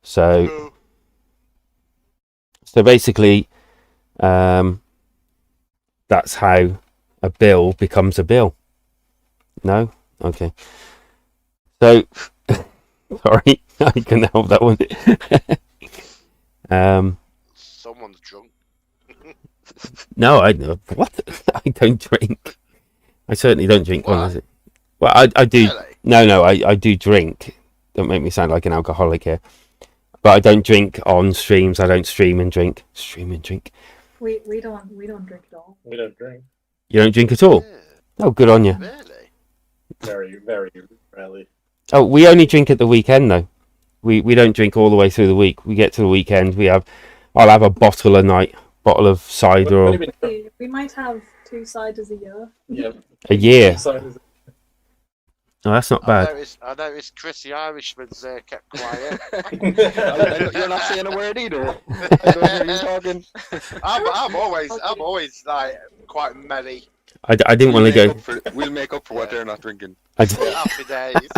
So basically, that's how a bill becomes a bill. No? Okay. So, sorry, I couldn't help that one. Someone's drunk. No, what? I don't drink. I certainly don't drink. What? One, is it? Well, I do. Really? No, I do drink. Don't make me sound like an alcoholic here. But I don't drink on streams. I don't stream and drink. Stream and drink. We don't drink at all. We don't drink. You don't drink at all? Yeah. Oh, good on you. Really? Very, very rarely. Oh, we only drink at the weekend though. We don't drink all the way through the week. We get to the weekend. I'll have a bottle a night, bottle of cider or We might have 2 ciders a year. Yeah. a year. Ciders. Oh, that's not bad. I noticed Chris the Irishman's kept quiet. You're not saying a word either. I don't hear you talking. I'm always like quite merry. I didn't want to go. We'll make up for what they're not drinking. Happy days.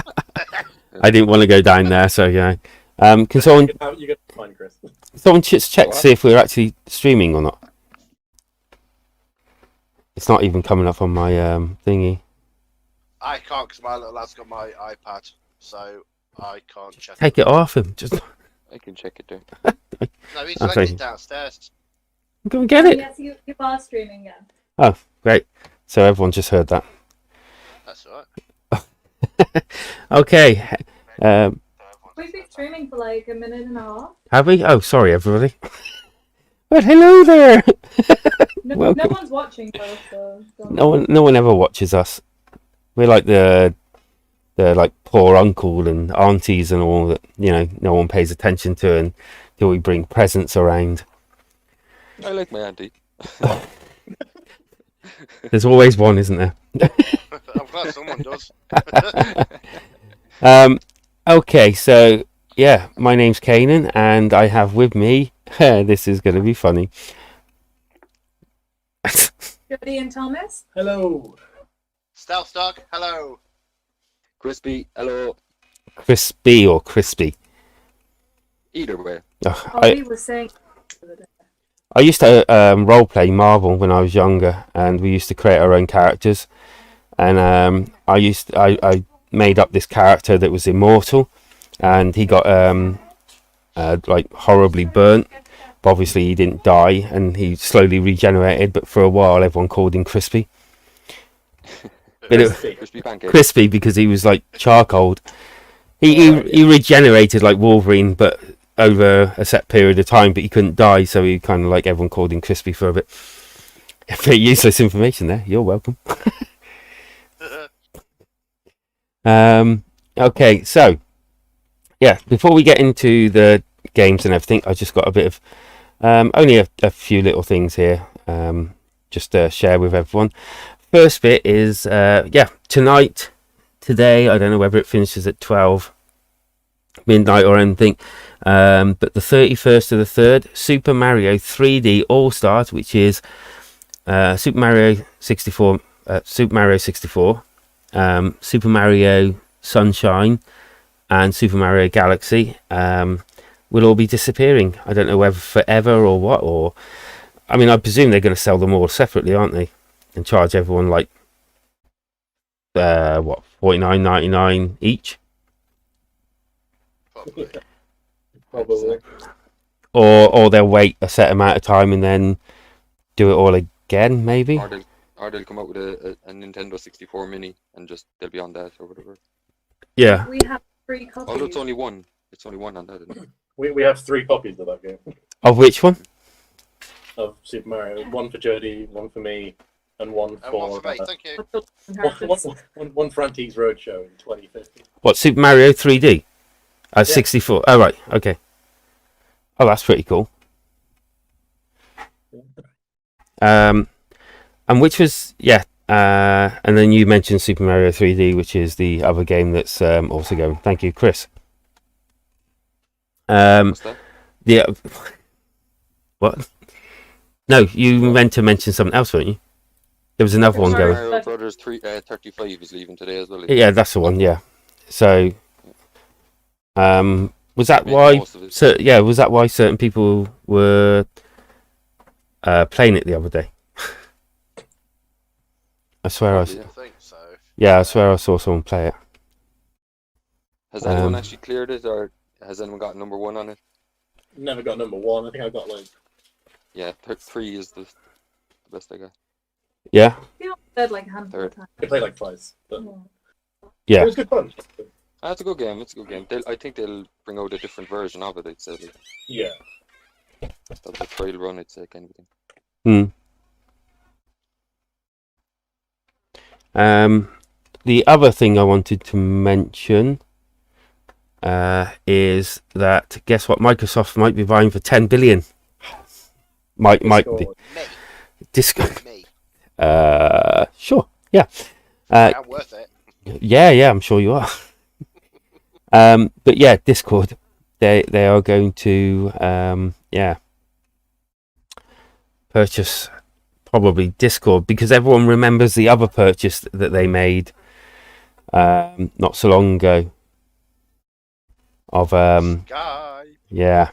I didn't want to go down there. So yeah. Can someone You get to find Chris. just check to see if we're actually streaming or not? It's not even coming up on my thingy. I can't because my little lad's got my iPad, so I can't check. Take it off him. Just I can check it there. No, he's Okay. left it downstairs. go and get it. Yes, you are streaming, yeah. Oh, great. So everyone just heard that. That's alright. Okay. We've been streaming for like a minute and a half. Have we? Oh, sorry, everybody. But hello there. No Welcome. one's watching though, so don't No one ever watches us. We're like the like poor uncle and aunties and all that, no one pays attention to until we bring presents around. I like my auntie. There's always one, isn't there? I'm glad someone does. Okay, so yeah, my name's Kanan and I have with me, this is going to be funny. Jody and Thomas. Hello. Stealth Dog, hello. Crispy, hello. Crispy or crispy? Either way. We were saying I used to roleplay Marvel when I was younger, and we used to create our own characters. And I made up this character that was immortal, and he got like horribly burnt. But obviously, he didn't die, and he slowly regenerated. But for a while, everyone called him Crispy. Crispy pancake. Crispy because he was like charcoal. He regenerated like Wolverine, but over a set period of time, but he couldn't die, so he kind of like everyone called him Crispy for a bit. Very useless information there. You're welcome. Okay, so yeah, before we get into the games and everything, I just got a bit of only a few little things here just to share with everyone. First bit is today, I don't know whether it finishes at 12 midnight or anything, but the 31st of the 3rd, Super Mario 3D All-Stars, which is Super Mario 64, Super Mario Sunshine and Super Mario Galaxy will all be disappearing. I don't know whether forever or what, or I mean, I presume they're going to sell them all separately, aren't they, and charge everyone like $49.99 each. Probably. Or they'll wait a set amount of time and then do it all again, maybe. Or they'll come out with a Nintendo 64 Mini and just they'll be on that or whatever. Yeah. we have 3 copies. Although it's only one. It's only one on that, isn't it? We have 3 copies of that game. Of which one? Of Super Mario. One for Jody, one for me, and one And for one for me, thank you. one for Antiques Roadshow in 2050. What, Super Mario 3D? Yeah. 64. Oh, right. Okay. Oh, that's pretty cool. And which was, and then you mentioned Super Mario 3D, which is the other game that's also going. Thank you, Chris. What's that? Yeah. What? No, you meant to mention something else, weren't you? There was another one going. Mario Brothers 35 is leaving today as well. Yeah, that's the one. Yeah. So, Was that Make the why? most of it. Was that why certain people were playing it the other day? I swear Probably, I yeah. think so. I swear I saw someone play it. Has anyone Um, actually cleared it, or has anyone got number 1 on it? Never got number 1. I think I got like Yeah, 3 is the best I got. Yeah, I played like a handful of times. I played like twice, but yeah. it was good fun. It's a good game. It's a good game. I think they'll bring out a different version of it. I'd say like, Yeah. that's a trial run. I'd say kind of thing. The other thing I wanted to mention is that guess what? Microsoft might be buying for 10 billion. Might be Discord. Me. Discord. Me. Sure. Yeah. Yeah, I'm worth it. Yeah. I'm sure you are. But yeah, Discord. They are going to purchase probably Discord because everyone remembers the other purchase that they made not so long ago of Skype. yeah,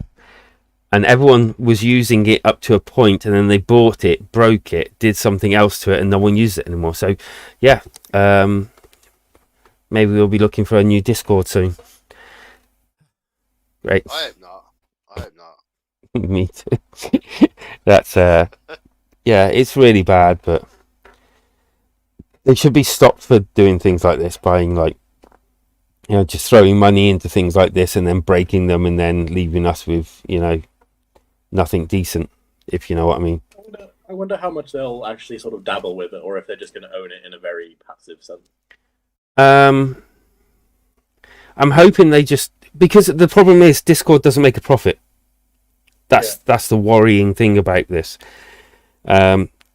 and everyone was using it up to a point, and then they bought it, broke it, did something else to it, and no one used it anymore. So yeah, maybe we'll be looking for a new Discord soon. Great. I hope not. Me too. That's it's really bad, but they should be stopped for doing things like this, buying like just throwing money into things like this and then breaking them and then leaving us with nothing decent, if you know what I mean. I wonder how much they'll actually sort of dabble with it, or if they're just going to own it in a very passive sense. I'm hoping they just, because the problem is Discord doesn't make a profit. That's the worrying thing about this.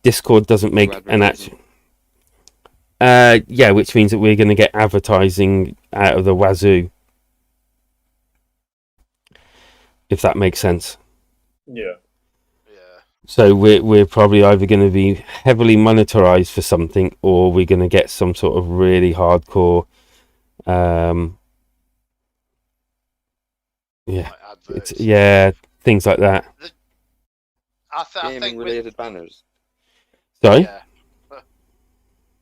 Discord doesn't make an actual. Which means that we're going to get advertising out of the wazoo, if that makes sense. Yeah. Yeah. So we're probably either going to be heavily monetized for something, or we're going to get some sort of really hardcore. Like It's things like that. I think Gaming related banners. Sorry. Yeah.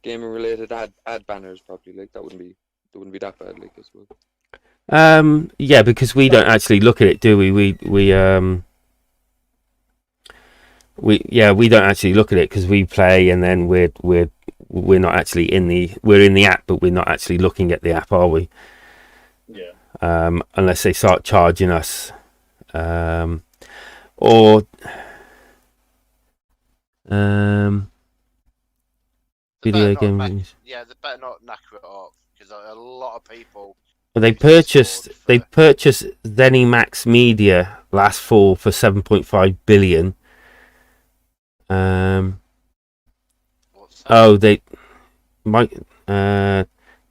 Gaming related ad banners probably like that wouldn't be that bad like as well. Because we don't actually look at it, do we? We don't actually look at it because we play, and then we're not actually in the app, but we're not actually looking at the app, are we? Yeah. Unless they start charging us, or video games. Yeah, they better not knacker it up because a lot of people. Well, they purchased ZeniMax Media last fall for 7.5 billion.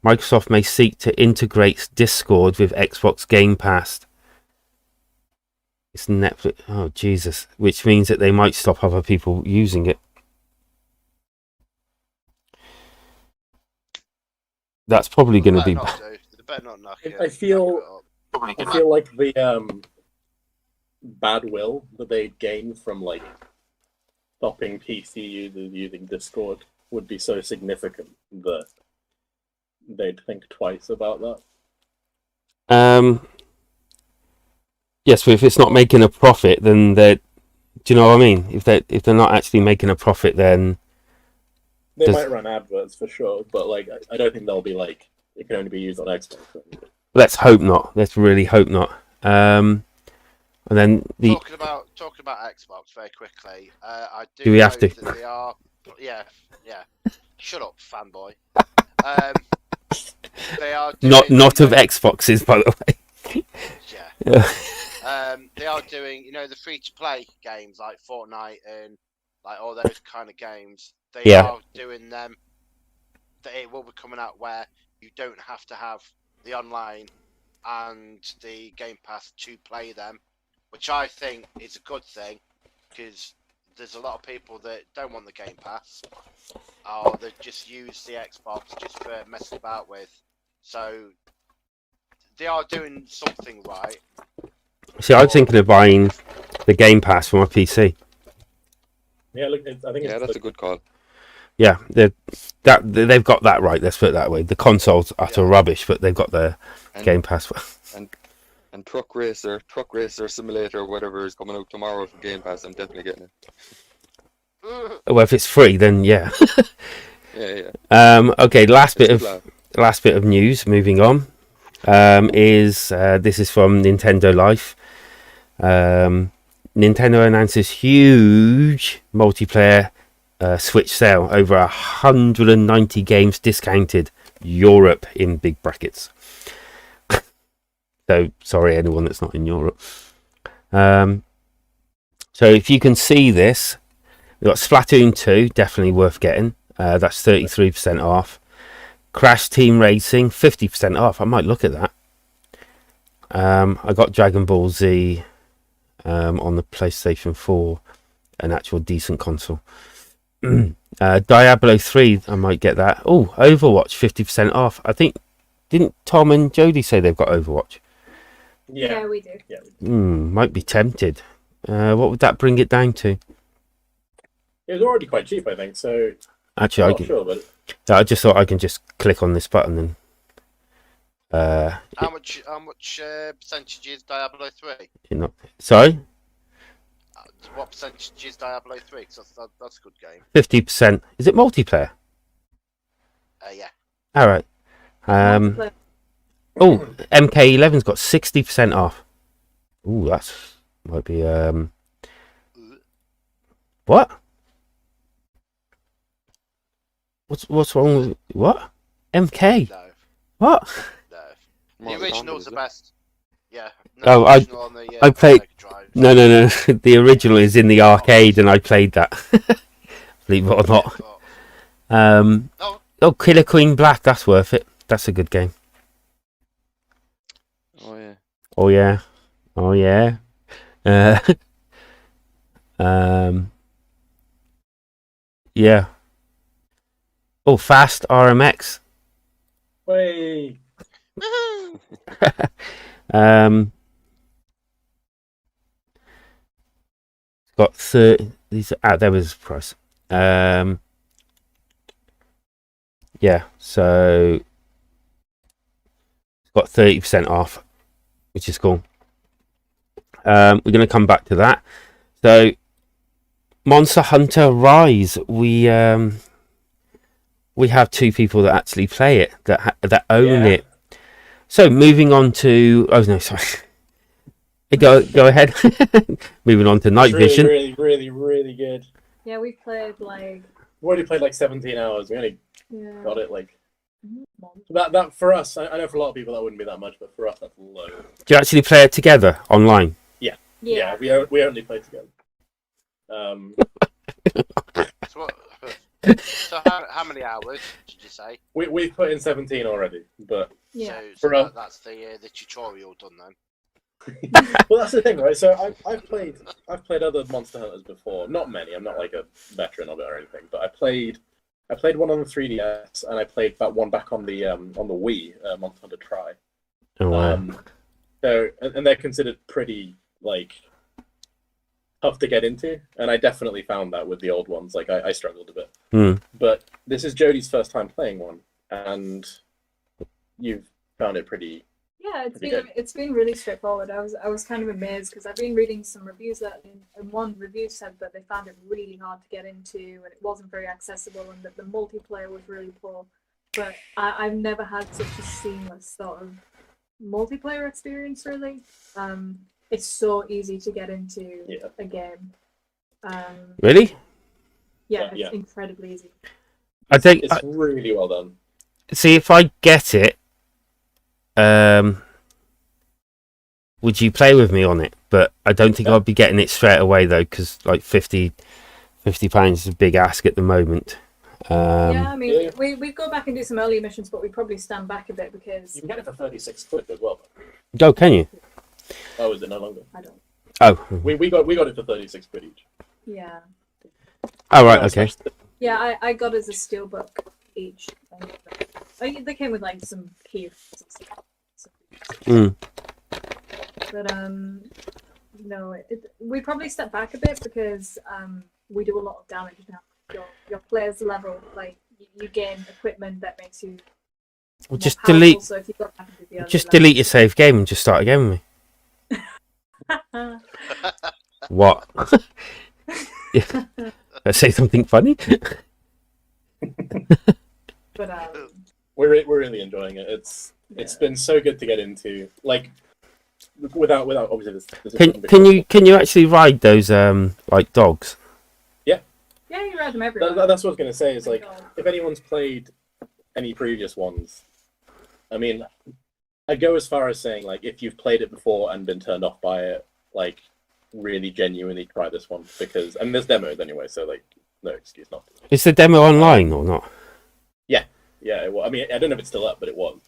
Microsoft may seek to integrate Discord with Xbox Game Pass. It's Netflix. Oh Jesus! Which means that they might stop other people using it. That's probably going to be. They better not knock it. I feel like the bad will that they'd gain from like stopping PC users using Discord would be so significant that they'd think twice about that. Yes, but if it's not making a profit, then do you know what I mean? If they're not actually making a profit, then they might run adverts for sure, but like I don't think they'll be like it can only be used on Xbox. Let's hope not. Let's really hope not. And then talking about Xbox very quickly. I do we have to? that they are. Yeah. Shut up, fanboy. They are doing, not of Xboxes, by the way. Yeah. They are doing, the free-to-play games like Fortnite and like all those kind of games. They are doing them. It will be coming out where you don't have to have the online and the Game Pass to play them, which I think is a good thing because there's a lot of people that don't want the Game Pass or they just use the Xbox just for messing about with. So they are doing something right. See, I was thinking of buying the Game Pass for my PC. Yeah, look, I think Yeah, that's a good call. Yeah, they've got that right. Let's put it that way. The console's utter rubbish, but they've got the Game Pass. And Truck Racer Simulator, whatever is coming out tomorrow for Game Pass, I'm definitely getting it. Well, if it's free, then yeah. Yeah. Okay, last bit of news. Moving on, is this is from Nintendo Life. Nintendo announces huge multiplayer Switch sale, over 190 games discounted. Europe in big brackets. So sorry, anyone that's not in Europe. So if you can see this, we've got Splatoon 2, definitely worth getting. That's 33% off. Crash Team Racing, 50% off. I might look at that. I got Dragon Ball Z on the PlayStation 4, an actual decent console. Diablo 3, I might get that. Oh, Overwatch, 50% off. I think, didn't Tom and Jody say they've got Overwatch? Yeah, we do. Yeah. Might be tempted. What would that bring it down to? It was already quite cheap, I think. So Actually, I'm not sure, but I just thought I can just click on this button and. How much percentage is Diablo 3? Sorry? What percentage is Diablo 3? Because that's a good game. 50%. Is it multiplayer? Yeah. All right. MK11's got 60% off. Ooh, that's might be what? What's wrong with what? MK? No. What? No. Mortal The original's Kombat, the is best. Yeah. Oh, the original on the, I played. Mega Drive. No. The original is in the arcade, and I played that. Believe it or not. No. Killer Queen Black. That's worth it. That's a good game. Oh yeah. Oh yeah. Oh yeah. Yeah. Oh, Fast RMX. Way. Got 30. These there was the price. Yeah. So it's got 30% off, which is cool. We're going to come back to that. So, Monster Hunter Rise. We have two people that actually play it, that own it. So, moving on to sorry. Go ahead. Moving on to Night Vision. Really good. Yeah, we played like. We already played like 17 hours. We only got it like. Mm-hmm. That for us, I know for a lot of people that wouldn't be that much, but for us that's low. Do you actually play it together online? Yeah, we only play together. So how many hours did you say? We've put in 17 already, but Yeah. So that's the tutorial done then. well, that's the thing, right? So I've played other Monster Hunters before. Not many. I'm not like a veteran of it or anything, but I played one on the 3DS, and I played that one back on the Wii, Monster Hunter Tri. Oh wow. So and they're considered pretty like tough to get into, and I definitely found that with the old ones. Like I struggled a bit. But this is Jodie's first time playing one, and you've found it pretty. Yeah, it's been really straightforward. I was kind of amazed because I've been reading some reviews and one review said that they found it really hard to get into and it wasn't very accessible and that the multiplayer was really poor. But I've never had such a seamless sort of multiplayer experience really. It's so easy to get into a game. Really? Yeah, it's incredibly easy. I think it's really well done. See, if I get it, would you play with me on it? But I don't think I'd be getting it straight away though, because like £50 is a big ask at the moment. I mean, we go back and do some early missions, but we probably stand back a bit because you can get it for 36 quid as well. Oh, can you? Oh, is it no longer? I don't. Oh, we got it for 36 quid each. Yeah. Oh right, okay. Yeah, I got it as a steelbook each. They came with like some key. Mm. But no, we probably step back a bit because we do a lot of damage now. Your player's level, like you gain equipment that makes you Well, more just powerful, delete. so if you go back into the other Just levels- delete your save game and just start again with me. What? Let's say something funny. But We're really enjoying it. It's been so good to get into. Like, without obviously this Can you actually ride those like dogs? yeah, you ride them everywhere. That's what I was gonna say. Is like, if anyone's played any previous ones, I mean, I go as far as saying, like, if you've played it before and been turned off by it, like, really genuinely try this one, because, and there's demos anyway, so like, no excuse not to. Is the demo online or not? Yeah, well, I mean, I don't know if it's still up, but it was.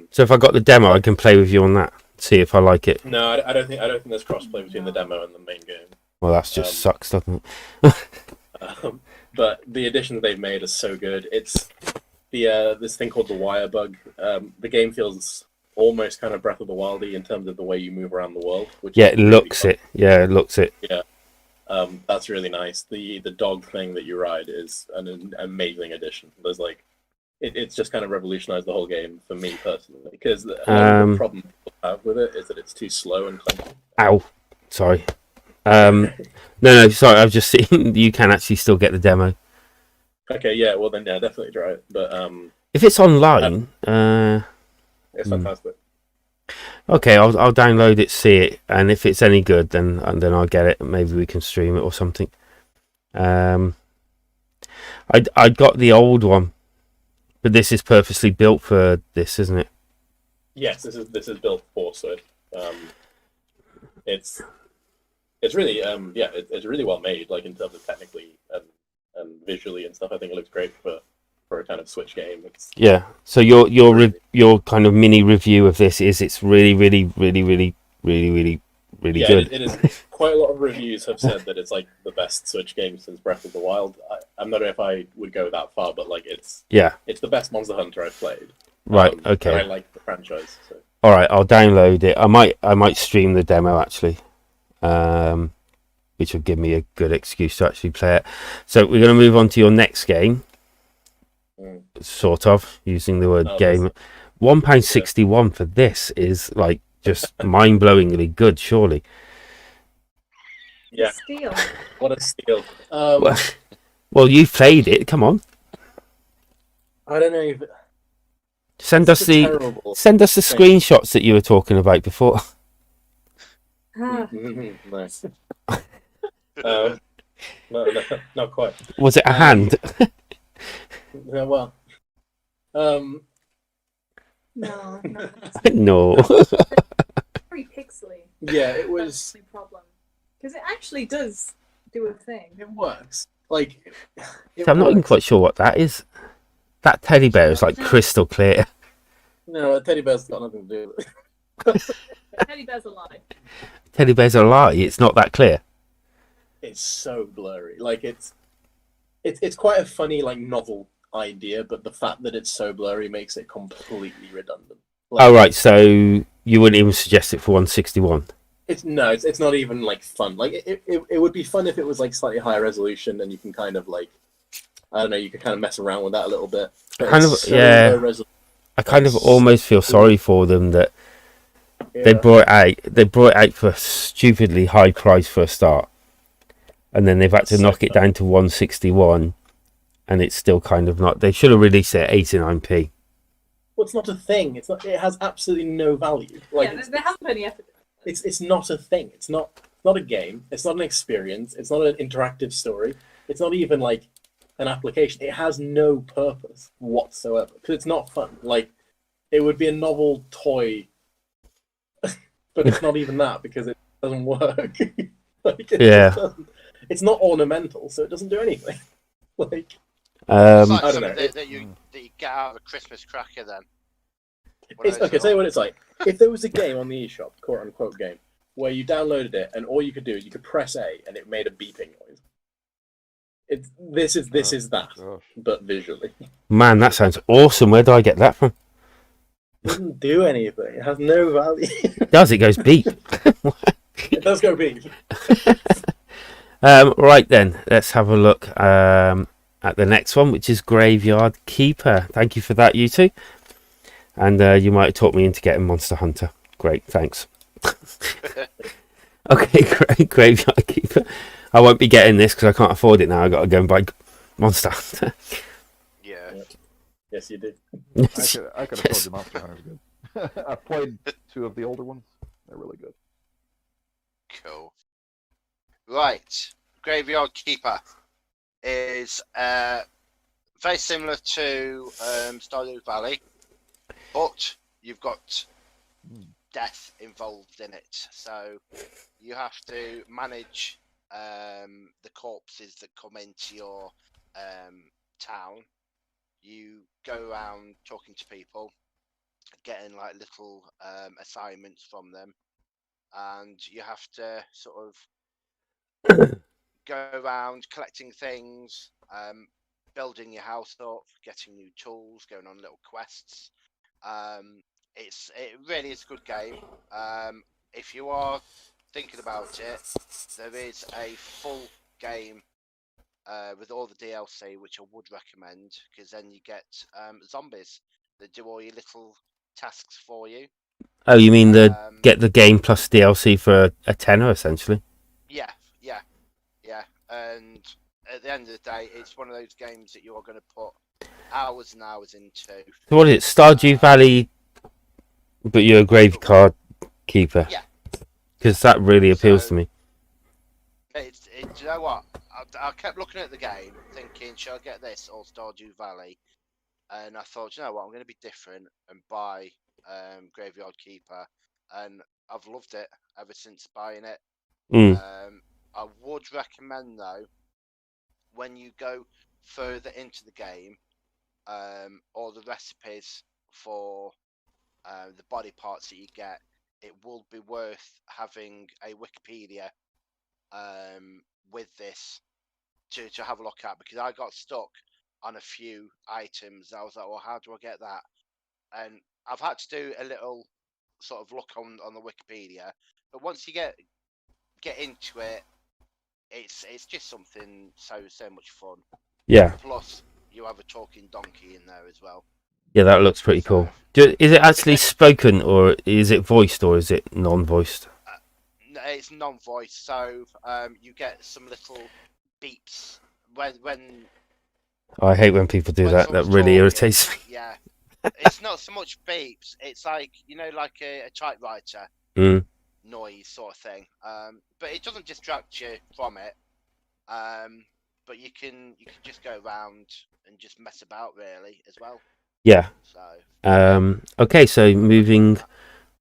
So if I got the demo, I can play with you on that. See if I like it. No, I don't think there's crossplay between the demo and the main game. Well, that's just sucks, doesn't it? But the additions they've made are so good. It's the this thing called the wire bug. The game feels almost kind of Breath of the Wildy in terms of the way you move around the world. Which Yeah, is it really looks fun. it. Yeah, it looks it. That's really nice. The dog thing that you ride is an amazing addition. There's like, it's just kind of revolutionized the whole game for me personally, because the problem people have with it is that it's too slow and clunky. Ow. Sorry. No, sorry. I've just seen you can actually still get the demo. Okay, yeah, well then, yeah, definitely try it. But If it's online, it's fantastic. okay, I'll download it, see it, and if it's any good, then I'll get it. Maybe we can stream it or something. I got the old one, but this is purposely built for this, isn't it? Yes, this is built for Switch. It's really it's really well made, like in terms of technically and visually and stuff. I think it looks great for a kind of Switch game. Yeah. So your kind of mini review of this is it's really good. It is. Quite a lot of reviews have said that it's like the best Switch game since Breath of the Wild. I'm not sure if I would go that far, but like it's the best Monster Hunter I've played. Right. Okay. And I like the franchise. So. All right. I'll download it. I might stream the demo actually, which will give me a good excuse to actually play it. So we're going to move on to your next game. Sort of using the word game. £1.61 for this is like just mind-blowingly good, surely. Yeah. Steal. What a steal. Well, you've played it. Come on. I don't know if send us the screenshots that you were talking about before. Nice. No, not quite. Was it a hand? Yeah, well, No. No. Very pixely. Yeah, it That's was. the problem. Because it actually does do a thing. It works. Like, So I'm not even quite sure what that is. That teddy bear is like crystal clear. No, a teddy bear's got nothing to do with it. Teddy bear's a lie. Teddy bear's a lie. It's not that clear. It's so blurry. Like it's quite a funny, like, novel idea, but the fact that it's so blurry makes it completely redundant. Like, Oh right, so you wouldn't even suggest it for 161. It's not even like fun. Like it would be fun if it was like slightly higher resolution and you can kind of like, I don't know, you can kind of mess around with that a little bit. But Kind it's of, yeah. I kind of almost feel sorry for them that they brought it out for a stupidly high price for a start, and then they've had to knock it down to 161, and it's still kind of not. They should have released it at 89p. Well, it's not a thing. It's not. It has absolutely no value. Like Yeah, there hasn't been any effort. it's not a thing. It's not a game. It's not an experience. It's not an interactive story. It's not even like an application. It has no purpose whatsoever because it's not fun. Like it would be a novel toy, but it's not even that because it doesn't work. Like, it's not ornamental, so it doesn't do anything. Like It's like I don't know. something that you get out of a Christmas cracker then. It's okay. Tell you what it's like. If there was a game on the eShop, quote unquote game, where you downloaded it and all you could do is you could press A and it made a beeping noise. This is that, Gosh. but visually. Man, that sounds awesome. Where do I get that from? doesn't do anything. It has no value. It does, it goes beep. It does go beep. Right then, let's have a look at the next one, which is Graveyard Keeper. Thank you for that, you two. And you might have talked me into getting Monster Hunter. Great, thanks. Okay, great, Graveyard Keeper. I won't be getting this because I can't afford it now. I got to go and buy Monster Hunter. Yeah. Yes, you did. I could have told you Monster Hunter's good. I've played 2 of the older ones. They're really good. Cool. Right. Graveyard Keeper is very similar to Stardew Valley, but you've got death involved in it. So you have to manage the corpses that come into your town. You go around talking to people, getting like little assignments from them, and you have to sort of go around collecting things, building your house up, getting new tools, going on little quests. It really is a good game. If you are thinking about it, there is a full game with all the DLC, which I would recommend, because then you get zombies that do all your little tasks for you. Oh, you mean get the game plus DLC for a tenner, essentially? Yeah. And at the end of the day, it's one of those games that you are going to put hours and hours into. So what is it, Stardew Valley, but you're a graveyard keeper? Yeah. Because that really appeals to me. Do you know what? I kept looking at the game, thinking, should I get this or Stardew Valley? And I thought, you know what, I'm going to be different and buy Graveyard Keeper. And I've loved it ever since buying it. I would recommend, though, when you go further into the game, all the recipes for the body parts that you get, it will be worth having a Wikipedia with this to have a look at, because I got stuck on a few items. I was like, well, how do I get that? And I've had to do a little sort of look on the Wikipedia, but once you get into it, it's just something so much fun. Yeah. Plus, you have a talking donkey in there as well. Yeah, that looks pretty cool. Is it actually spoken, or is it voiced, or is it non-voiced? It's non-voiced, so you get some little beeps when. I hate when people do that. That really irritates me. Yeah, it's not so much beeps. It's like, like a typewriter noise sort of thing. But it doesn't distract you from it. But you can just go around and just mess about really as well. Yeah. So. Okay, so moving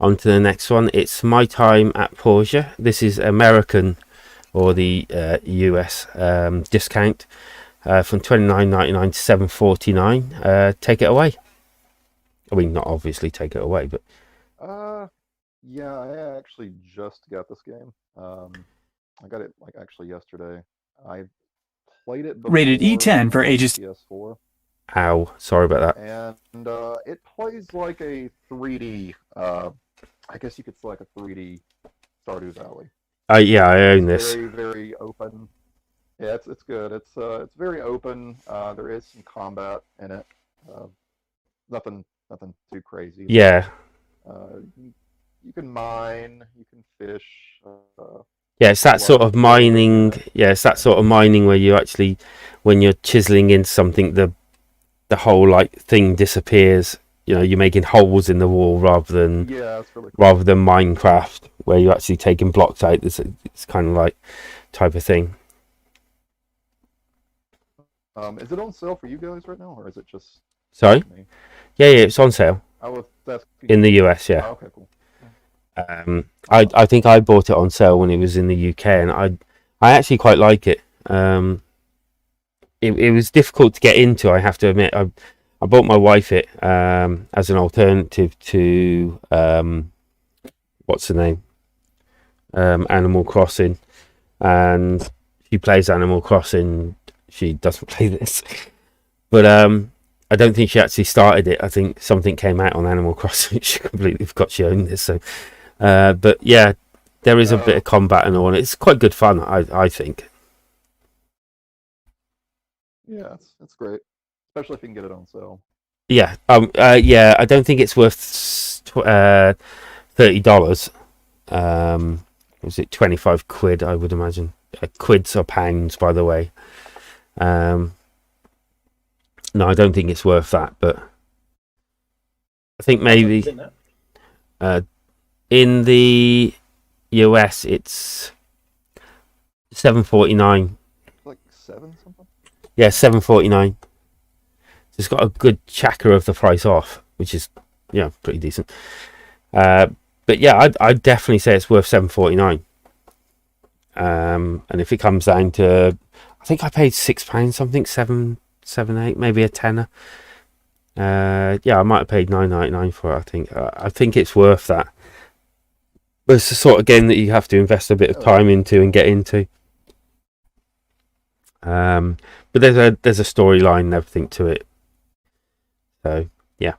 on to the next one. It's My Time at Porsche. This is American, or the US discount, from $29.99 to $7.49. Take it away. I mean, not obviously take it away, but. Yeah, I actually just got this game. I got it actually yesterday. I played it before. Rated E10 for ages. PS4. Ow, sorry about that. And it plays like a 3D. I guess you could say like a 3D Stardew Valley. Yeah, I own this. Very, very open. Yeah, it's good. It's very open. There is some combat in it. Nothing too crazy. Yeah. You can mine. You can fish. Yeah, it's that sort of mining. Yeah, it's that sort of mining where you actually, when you're chiseling in something, the whole thing disappears. You're making holes in the wall rather than it's really cool. rather than Minecraft, where you're actually taking blocks out. It's kind of like type of thing. Is it on sale for you guys right now, or is it just? Sorry. Yeah, it's on sale. In the US, yeah. Oh, okay, cool. I think I bought it on sale when it was in the UK, and I actually quite like it. It was difficult to get into, I have to admit. I bought my wife it as an alternative to what's the name? Animal Crossing, and she plays Animal Crossing. She doesn't play this, but I don't think she actually started it. I think something came out on Animal Crossing. She completely forgot she owned this. So, but yeah, there is a bit of combat and all. And it's quite good fun, I think. Yeah, it's great, especially if you can get it on sale. Yeah. Yeah. I don't think it's worth $30. Was it 25 quid? I would imagine. Quids or pounds, by the way. No, I don't think it's worth that, but I think maybe in the US it's $7.49. Like 7 something. Yeah, $7.49. It's got a good chacker of the price off, which is pretty decent. But yeah, I'd definitely say it's worth $7.49. And if it comes down to, I think I paid £6 something, 7, 8, maybe a tenner. Yeah, I might have paid $9.99 for it. I think it's worth that. But it's the sort of game that you have to invest a bit of time into and get into. But there's a storyline and everything to it. So yeah.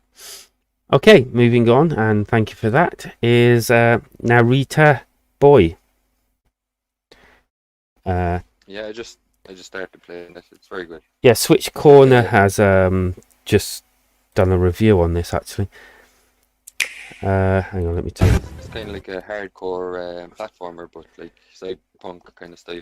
Okay, moving on, and thank you for that. Is Narita Boy. Yeah, I just started playing this. It's very good. Yeah, Switch Corner has just done a review on this actually. Hang on, let me tell you. It's kind of like a hardcore platformer, but like cyberpunk kind of style.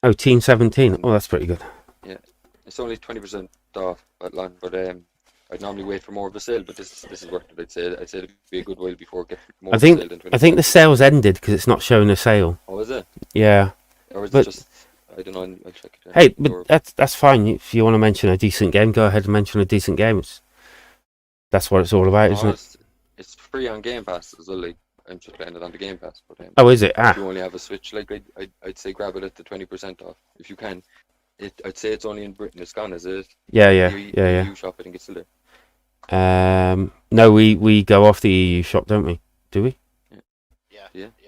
Oh, Team 17. Oh, that's pretty good. Yeah, it's only 20% off at launch, but I'd normally wait for more of a sale, but this is worth it. I'd say it'd be a good while before it gets more of a sale than 20%. I think the sale's ended because it's not showing a sale. Oh, is it? Yeah. Or is it just? I don't know. I'll check it out. Hey, but that's fine. If you want to mention a decent game, go ahead and mention a decent game. That's what it's all about, isn't it? It's free on Game Pass as well. Like, I'm just playing it on the Game Pass. But oh, is it? If you only have a Switch, like I'd say grab it at the 20% off if you can. I'd say it's only in Britain. It's gone, is it? Yeah. EU shop, I think it's still there. No, we go off the EU shop, don't we? Do we?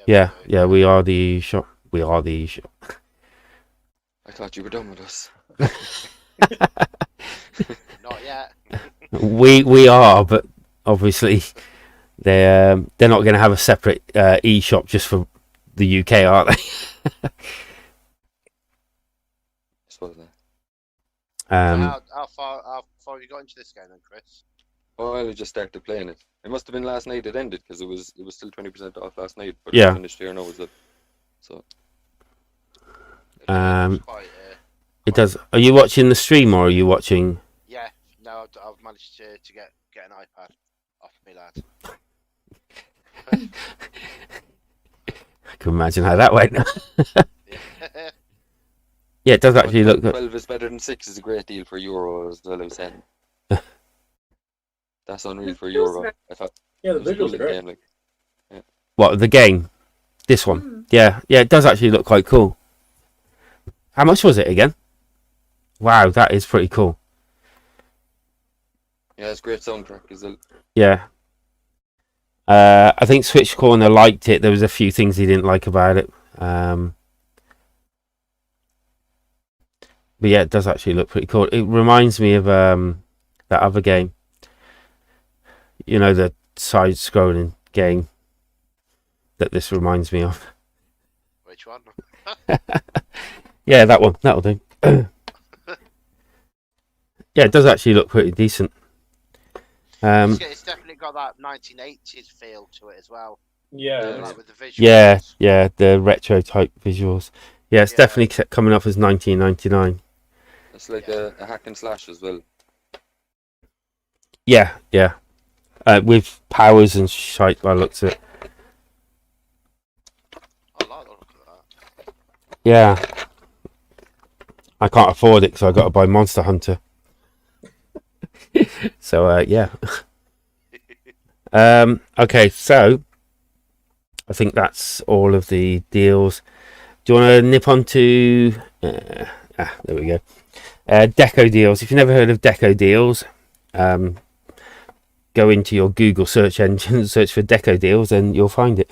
Yeah. We are the EU shop. We are the EU shop. I thought you were done with us. Not yet. we are, but obviously they're not going to have a separate e-shop just for the UK, are they? I suppose not. How far have you got into this game then, Chris? Oh, I just started playing it. It must have been last night it ended because it was still 20% off last night, but yeah. It's finished here now as well. So. It does. Are you watching the stream or are you watching? Yeah, no, I've managed to get an iPad off me, lad. I can imagine how that went. Yeah, it does actually look good. 12 is better than 6 is a great deal for Euro as well, I was saying. That's unreal for Euro. I thought. Yeah, the visuals are great. Game, like, yeah. What, the game? This one? Yeah, it does actually look quite cool. How much was it again? Wow, that is pretty cool. Yeah, it's a great soundtrack, is it? Yeah. I think Switch Corner liked it. There was a few things he didn't like about it. But yeah, it does actually look pretty cool. It reminds me of that other game. You know, the side-scrolling game that this reminds me of. Which one? Yeah, that one. That'll do. Yeah, it does actually look pretty decent. It's definitely got that 1980s feel to it as well. Yeah. Like with the visuals. Yeah, the retro type visuals. Yeah, it's definitely coming up as 1999. It's like a hack and slash as well. Yeah. With powers and shite by the looks of it. I like the look of that. Yeah. I can't afford it because I got to buy Monster Hunter. So, yeah. Okay, so I think that's all of the deals. Do you want to nip on to... there we go. Deco deals. If you've never heard of Deco deals, go into your Google search engine, search for Deco deals, and you'll find it.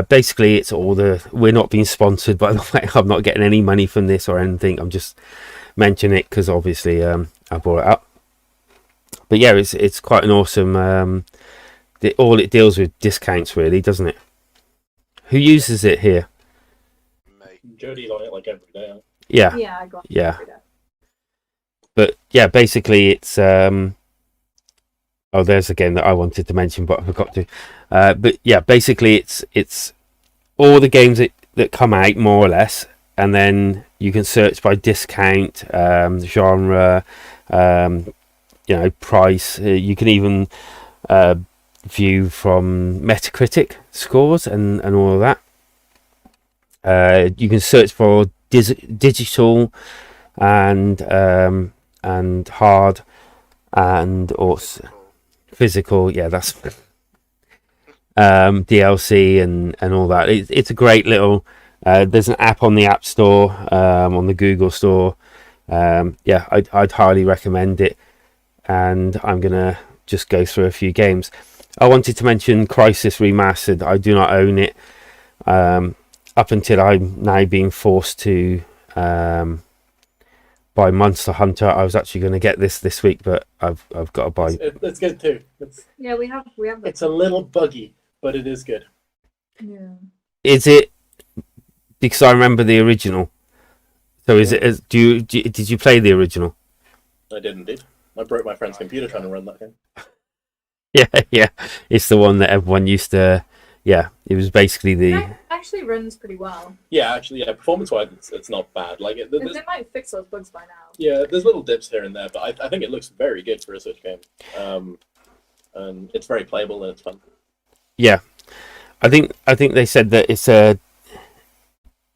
Basically, it's all the... We're not being sponsored, by the way. I'm not getting any money from this or anything. I'm just mentioning it because obviously I brought it up. But yeah, it's quite an awesome. All it deals with discounts, really, doesn't it? Who uses it here? Me. Jody's on it like every day. Huh? Yeah, Yeah, I got it yeah. every day. But yeah, basically it's. Oh, there's a game that I wanted to mention, but I forgot to. But yeah, basically it's all the games that come out more or less, and then you can search by discount, genre, price. You can even view from Metacritic scores and all of that. You can search for digital and hard and also physical. Yeah, that's DLC and all that. It's a great little. There's an app on the App Store, on the Google Store. Yeah, I'd highly recommend it. And I'm gonna just go through a few games. I wanted to mention Crisis Remastered. I do not own it. Up until I'm now being forced to buy Monster Hunter. I was actually going to get this week, but I've got to buy. It's good too. Yeah, we have. That. It's a little buggy, but it is good. Yeah. Is it? Because I remember the original. So is it? Did you play the original? I did indeed. I broke my friend's computer trying to run that game. Yeah. It's the one that everyone used to. Yeah, it was basically the. It actually runs pretty well. Yeah, actually, performance-wise, it's not bad. Like they might fix those bugs by now. Yeah, there's little dips here and there, but I think it looks very good for a Switch game. And it's very playable and it's fun. Yeah, I think they said that it's a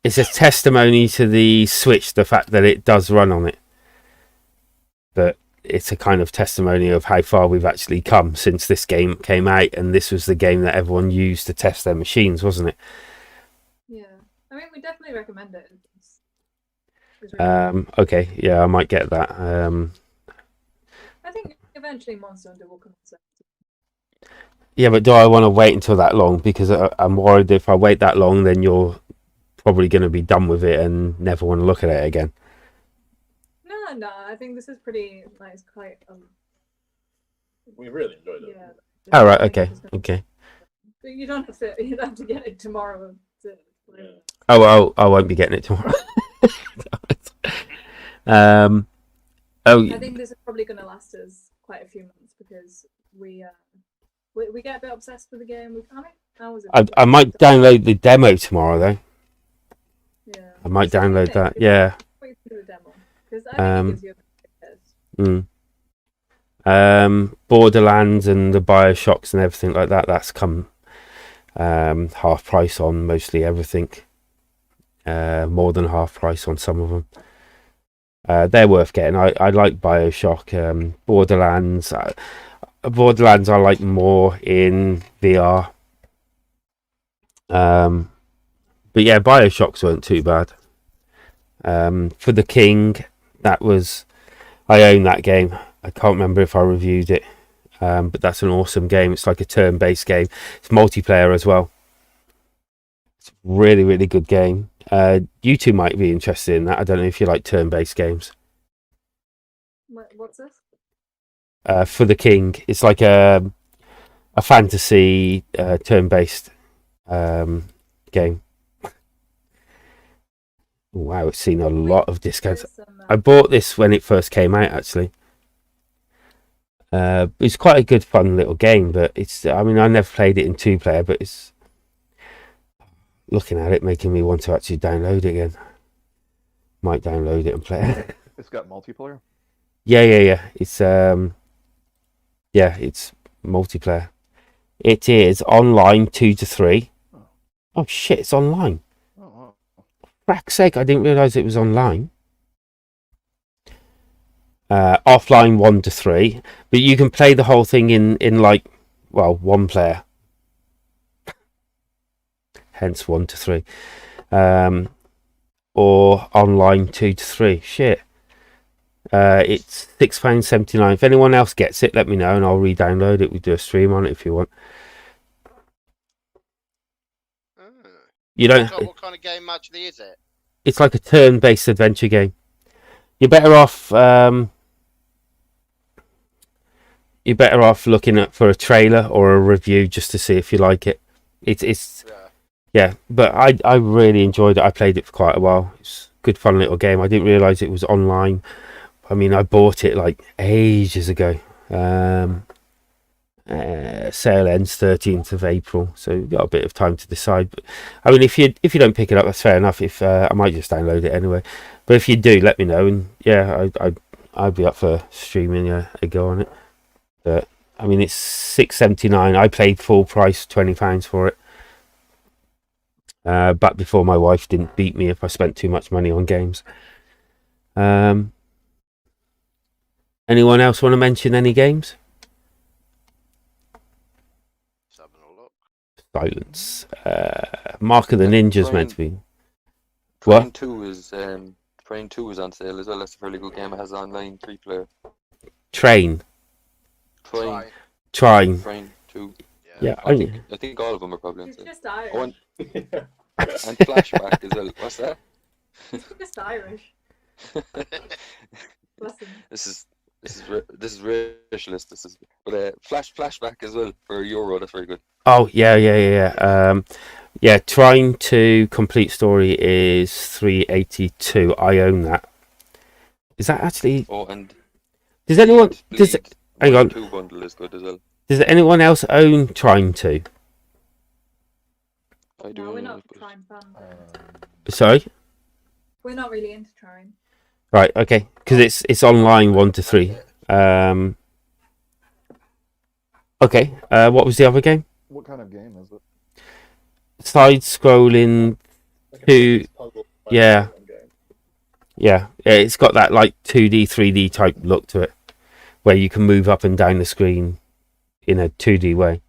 testimony to the Switch, the fact that it does run on it. But it's a kind of testimony of how far we've actually come since this game came out, and this was the game that everyone used to test their machines, wasn't it? Yeah, I mean, we definitely recommend it. It's really okay, yeah, I might get that. I think eventually Monster Hunter will come out. Yeah, but do I want to wait until that long? Because I'm worried if I wait that long, then you're probably going to be done with it and never want to look at it again. No, I think this is pretty nice. Quite. We really enjoyed it. Yeah. All right. Okay. But you don't have to. You don't have to get it tomorrow. Yeah. Oh well, I won't be getting it tomorrow. I think this is probably going to last us quite a few months because we get a bit obsessed with the game. How was it? I might download the demo tomorrow though. Yeah. I might download that. Yeah. Wait for the demo because I think it gives you a bit Borderlands and the Bioshocks and everything like that. That's come half price on mostly everything. More than half price on some of them. They're worth getting. I like Bioshock. Borderlands. Borderlands I like more in VR. But yeah, Bioshocks weren't too bad. For the King, I own that game. I can't remember if I reviewed it, but that's an awesome game. It's like a turn-based game. It's multiplayer as well. It's a really, really good game. You two might be interested in that. I don't know if you like turn-based games. What's this? For the King, it's like a fantasy turn-based game. Wow, it's seen a lot of discounts. I bought this when it first came out, actually. It's quite a good, fun little game, but I never played it in 2-player, but it's looking at it making me want to actually download it again. Might download it and play it. It's got multiplayer? Yeah. It's it's multiplayer. It is online 2 to 3. Oh shit, it's online. Oh, Frack's sake, I didn't realise it was online. Offline 1 to 3, but you can play the whole thing in 1 player. Hence 1 to 3. Or online 2 to 3. Shit. It's £6.79. If anyone else gets it, let me know and I'll re-download it. We do a stream on it if you want. You don't. What kind of game actually is it? It's like a turn-based adventure game. You're better off you're better off looking at for a trailer or a review just to see if you like it. It's yeah, but I really enjoyed it. I played it for quite a while. It's a good fun little game. I didn't realise it was online. I mean, I bought it like ages ago. Sale ends 13th of April, so you've got a bit of time to decide. But I mean, if you don't pick it up, that's fair enough. If I might just download it anyway. But if you do, let me know, and yeah, I'd be up for streaming a go on it. But I mean, it's £6.79. I paid full price, £20 for it. Back before my wife didn't beat me if I spent too much money on games. Anyone else want to mention any games? Just having a look. Silence. Mark of the Ninja's meant to be. Train What? 2 is Train 2 is on sale as well. That's a fairly good game. It has online 3-player. Train. Train Train. 2. Yeah, I think all of them are probably on He's sale. just Irish. Oh, and Flashback as well. What's that? He's just Irish. Bless him. This is racialist. But Flashback as well for Euro. That's very good. Oh yeah. Trying to complete story is £3.82. I own that. Is that actually? Oh, and Does anyone? Bleed Hang on. 2 bundle is good as well. Does anyone else own Trying to? I do. No, we're not trying fun. Sorry. We're not really into trying. Right. Okay. Because it's online 1 to 3. Okay. What was the other game? What kind of game is it? Side-scrolling. Yeah. Yeah. It's got that like 2D, 3D type look to it, where you can move up and down the screen in a 2D way.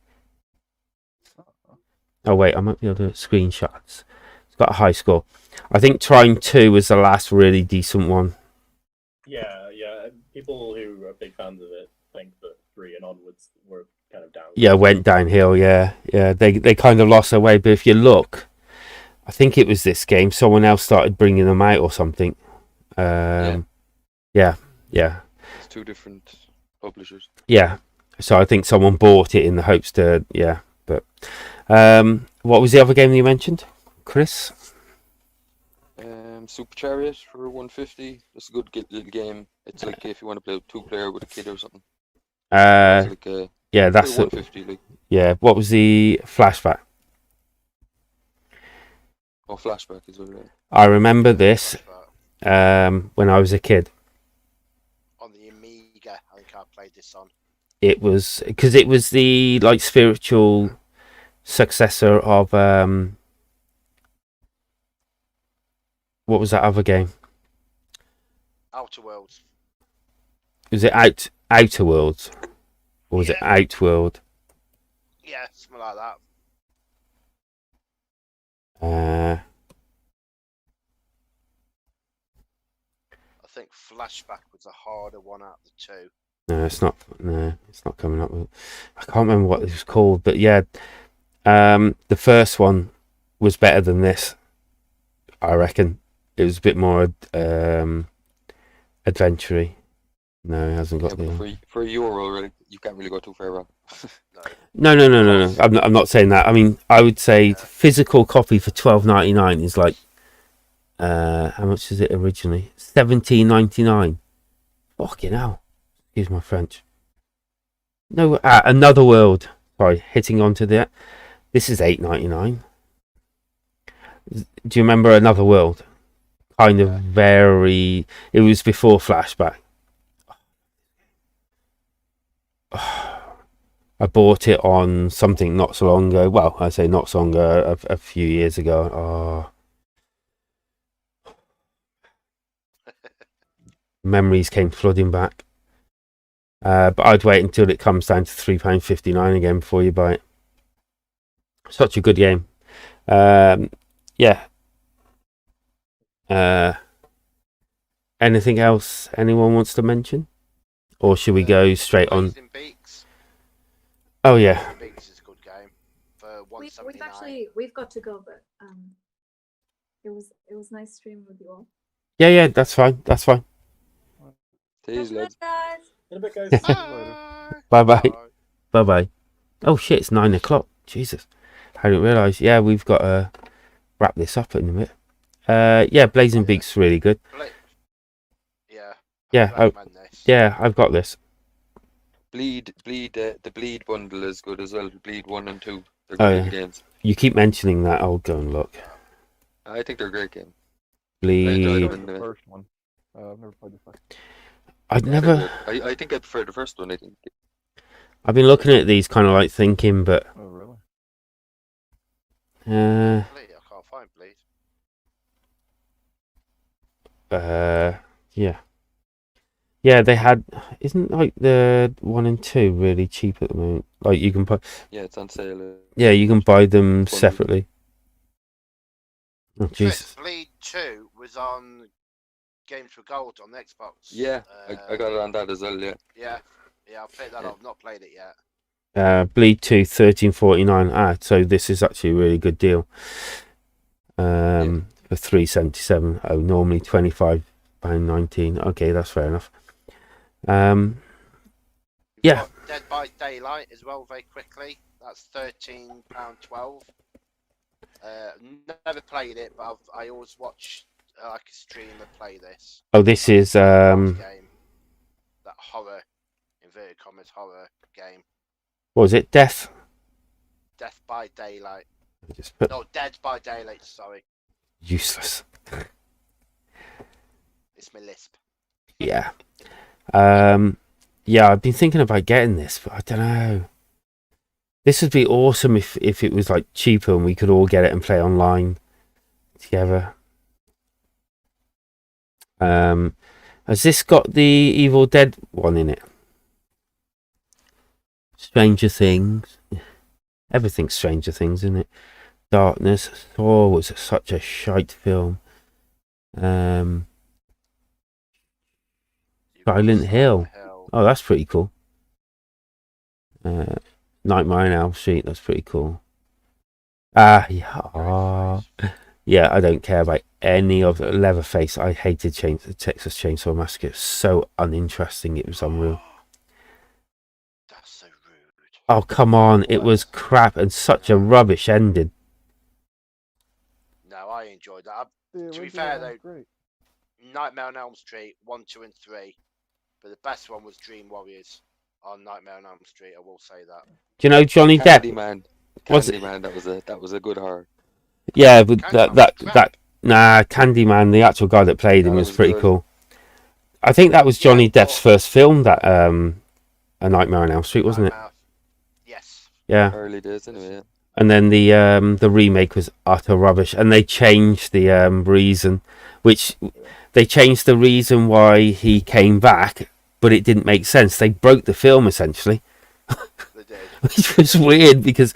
Oh wait, I might be able to screenshots. It's got a high score. I think Trying 2 was the last really decent one. Yeah. People who are big fans of it think that 3 and onwards were kind of down. Yeah, went downhill. Yeah. They kind of lost their way. But if you look, I think it was this game. Someone else started bringing them out or something. Yeah. It's 2 different publishers. Yeah. So I think someone bought it in the hopes to. Yeah. But what was the other game you mentioned, Chris? Super Chariot for 150. It's a good little game. It's like if you want to play 2-player with a kid or something. It's like yeah, that's it. 150. Like. Yeah. What was the Flashback? Oh, Flashback as well. Yeah. I remember this when I was a kid. On the Amiga, I think I played this on. It was because it was the like spiritual successor of what was that other game? Outer Worlds. Was it Outer Worlds? Or was it Outworld? Yeah, something like that. I think Flashback was a harder one out of the 2. No, it's not. No, it's not coming up with. I can't remember what it was called, but yeah, the first one was better than this. I reckon it was a bit more adventure-y. No, it hasn't got the. For Euro, really, you can't really go too far wrong. No. I'm not saying that. I mean, I would say physical copy for $12.99 is like. How much is it originally? $17.99. Fucking hell. Excuse my French. No, Another World. Sorry, hitting onto that. This is $8.99. Do you remember Another World? Kind of very. It was before Flashback. I bought it on something not so long ago. Well, I say not so long ago, a few years ago. Oh. Memories came flooding back. But I'd wait until it comes down to £3.59 again before you buy it. Such a good game. Yeah. Anything else anyone wants to mention? Or should we go straight on? Blazing Beaks. Oh yeah. Blazing Beaks is a good game for $1.79. We've got to go, but it was nice streaming with you all. Yeah, that's fine. Cheers, lads. Guys. In a bit, guys. Bye. Bye bye. Oh shit, it's 9 o'clock. Jesus, I didn't realise. Yeah, we've got to wrap this up in a minute. Yeah, Blazing Beak's really good. Yeah. Yeah, yeah, I've got this. The Bleed bundle is good as well. Bleed 1 and 2. They're Oh, good games. You keep mentioning that. I'll go and look. I think they're a great game. Bleed. The first one. I've never played the second. I'd never. I think I prefer the first one. I think. I've been looking at these, kind of like thinking, but. Oh really? I can't find Bleed. Yeah. Yeah, they had. Isn't like the 1 and 2 really cheap at the moment? Like you can buy. Yeah, it's on sale. Yeah, you can buy them separately. Oh Jesus! Bleed 2 was on Games for Gold on the Xbox. Yeah, I got it on that as well. Yeah. Yeah, I'll pick that up. I've not played it yet. Bleed 2, $13.49. So this is actually a really good deal. For $3.77. Oh, normally £25.19. Okay, that's fair enough. Yeah. Dead by Daylight as well, very quickly. That's £13.12. Never played it, but I always watch like a streamer play this. Oh, this is game, that horror, inverted commas, horror game. What was it? Death by Daylight. No, Dead by Daylight. Sorry. Useless. It's my lisp. Yeah. Yeah, I've been thinking about getting this, but I don't know. This would be awesome if it was like cheaper and we could all get it and play online together. Has this got the Evil Dead one in it? Stranger Things. Everything's Stranger Things, isn't it? Darkness. Oh, it was such a shite film. Silent Hill. Oh, that's pretty cool. Nightmare on Elm Street. That's pretty cool. Yeah. Yeah, I don't care about any of it. Leatherface. I hated Texas Chainsaw Massacre. It's so uninteresting. It was unreal. That's so rude. Oh, come on. It was crap and such a rubbish ending. No, I enjoyed that. Yeah, To be fair, though, great. Nightmare on Elm Street 1, 2, and 3, but the best one was Dream Warriors on Nightmare on Elm Street. I will say that. Do you know Johnny Depp? Candyman. That was a good horror. Yeah, but Candyman, the actual guy that played him, was pretty cool. I think that was Johnny Depp's first film. That A Nightmare on Elm Street, wasn't it? Yes. Yeah. Early days, anyway. Yeah. And then the remake was utter rubbish, and they changed the reason, they changed the reason why he came back, but it didn't make sense. They broke the film essentially, They did. which was weird because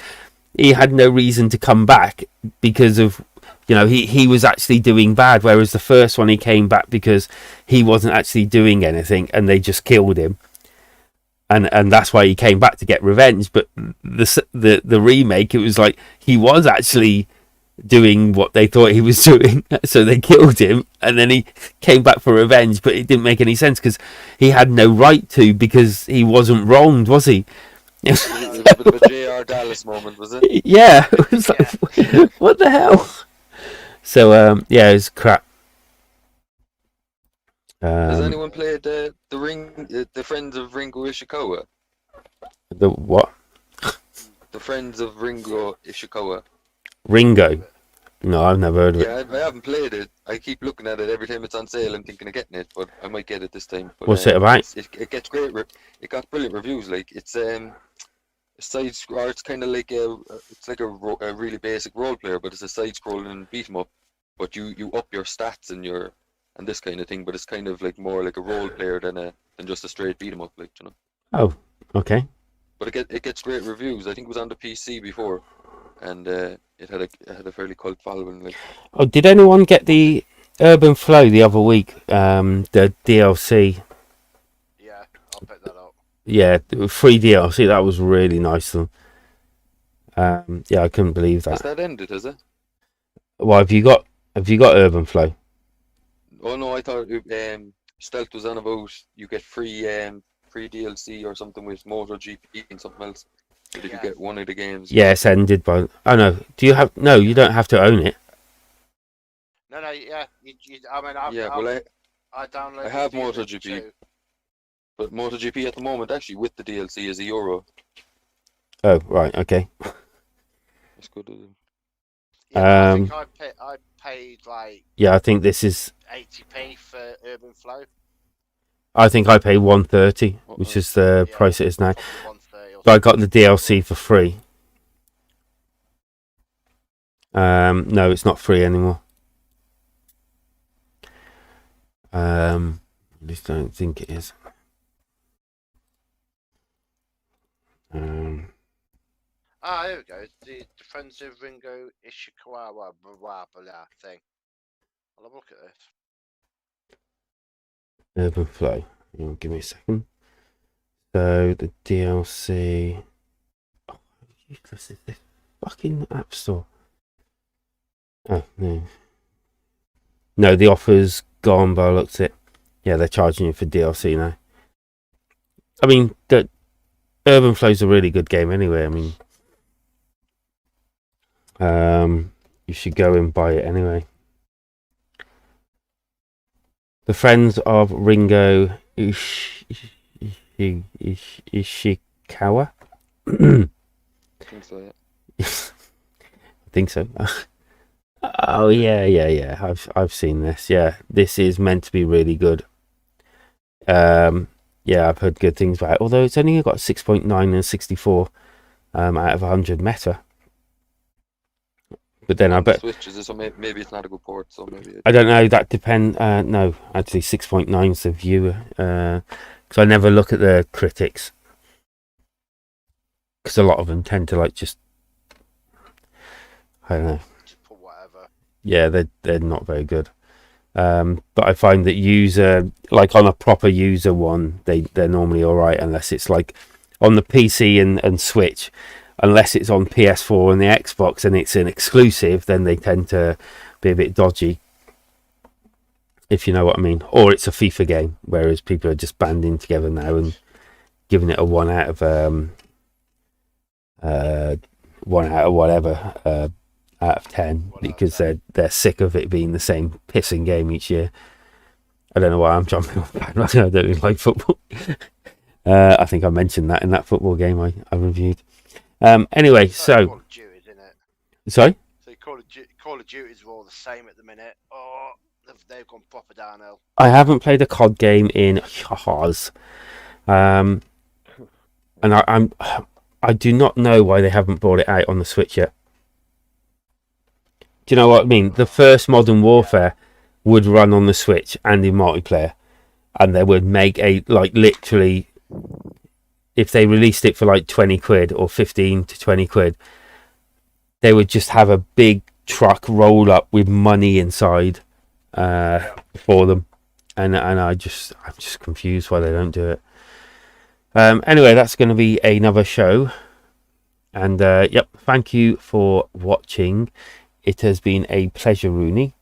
he had no reason to come back because of, he was actually doing bad, whereas the first one he came back because he wasn't actually doing anything, and they just killed him. And that's why he came back to get revenge. But the remake, it was like he was actually doing what they thought he was doing, so they killed him, and then he came back for revenge. But it didn't make any sense because he had no right to, because he wasn't wronged, was he? It was a bit of a J.R. Dallas moment, was it? Yeah, it was like, what the hell? So yeah, it was crap. Has anyone played the Friends of Ringo Ishikawa? The what? The Friends of Ringo Ishikawa. Ringo? No, I've never heard of it. Yeah, I haven't played it. I keep looking at it every time it's on sale. I'm thinking of getting it, but I might get it this time. But, What's it about? It gets great. It got brilliant reviews. Like it's it's kind of like a really basic role player, but it's a side-scrolling beat 'em up. But you up your stats and this kind of thing. But it's kind of like more like a role player than just a straight beat 'em up, like, you know. Oh, okay. But it gets great reviews. I think it was on the PC before, and it had a fairly cult following. Like. Oh, did anyone get the Urban Flow the other week? The DLC. Yeah, I'll pick that up. Yeah, free DLC. That was really nice of them. Yeah, I couldn't believe that. Has that ended? Has it? Well, have you got Urban Flow? Oh no, I thought Stealth was on about you get free free DLC or something with MotoGP and something else. But if you get one of the games, Yeah, it's ended by. Oh no, do you have? No, you don't have to own it. No, yeah. I mean, I downloaded. I have Forza MotoGP, 2. but MotoGP at the moment actually with the DLC is €1. Oh right, okay. That's good. Yeah, I think I paid like. Yeah, I think this is. 80p for Urban Flow. I think I paid 130, which is the price it is now. But I got the DLC for free. No, it's not free anymore. At least I don't think it is. Here we go. The Friends of Ringo Ishikawa blah thing. I'll have a look at this. Urban Flow. Give me a second. So the DLC. Oh, useless is this fucking App Store. Oh no. No, the offer's gone by the looks at it. Yeah, they're charging you for DLC now. I mean, the Urban Flow's a really good game anyway. I mean, you should go and buy it anyway. The Friends of Ringo Ishikawa. I think so. Yeah. I think so. Oh yeah. I've seen this. Yeah, this is meant to be really good. Yeah, I've heard good things about it. Although it's only got 6.9 and 64 out of 100 meta. But then I bet Switch is this, so maybe it's not a good port. So maybe I don't know. That depend. No, actually 6.9 is the viewer. Because I never look at the critics. Because a lot of them tend to like just. I don't know. Just put whatever. Yeah, they're not very good. But I find that user, like on a proper user one, they're normally all right unless it's like on the PC and Switch. Unless it's on PS4 and the Xbox and it's an exclusive, then they tend to be a bit dodgy. If you know what I mean. Or it's a FIFA game, whereas people are just banding together now and giving it a 1 out of 1 out of whatever out of 10 because they're sick of it being the same pissing game each year. I don't know why I'm jumping off that. I don't really like football. I think I mentioned that in that football game I reviewed. Anyway, so Call of Duty, isn't it? Sorry? So Call of Duty's are all the same at the minute. Oh, they've gone proper downhill. I haven't played a COD game in years. And I do not know why they haven't brought it out on the Switch yet. Do you know what I mean? The first Modern Warfare would run on the Switch and in multiplayer, and they would make literally, if they released it for like 20 quid or 15 to 20 quid, they would just have a big truck roll up with money inside for them, and I'm just confused why they don't do it. Anyway, that's going to be another show, and thank you for watching. It has been a pleasure, Rooney.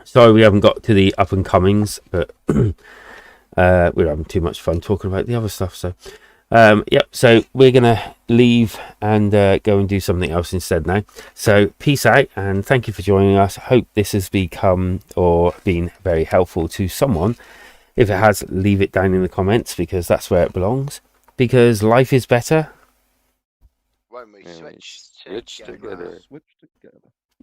Sorry we haven't got to the up and comings, but we're having too much fun talking about the other stuff. So so we're gonna leave and go and do something else instead now. So peace out and thank you for joining us. Hope this has become or been very helpful to someone. If it has, leave it down in the comments because that's where it belongs. Because life is better When we switch together. Switch together.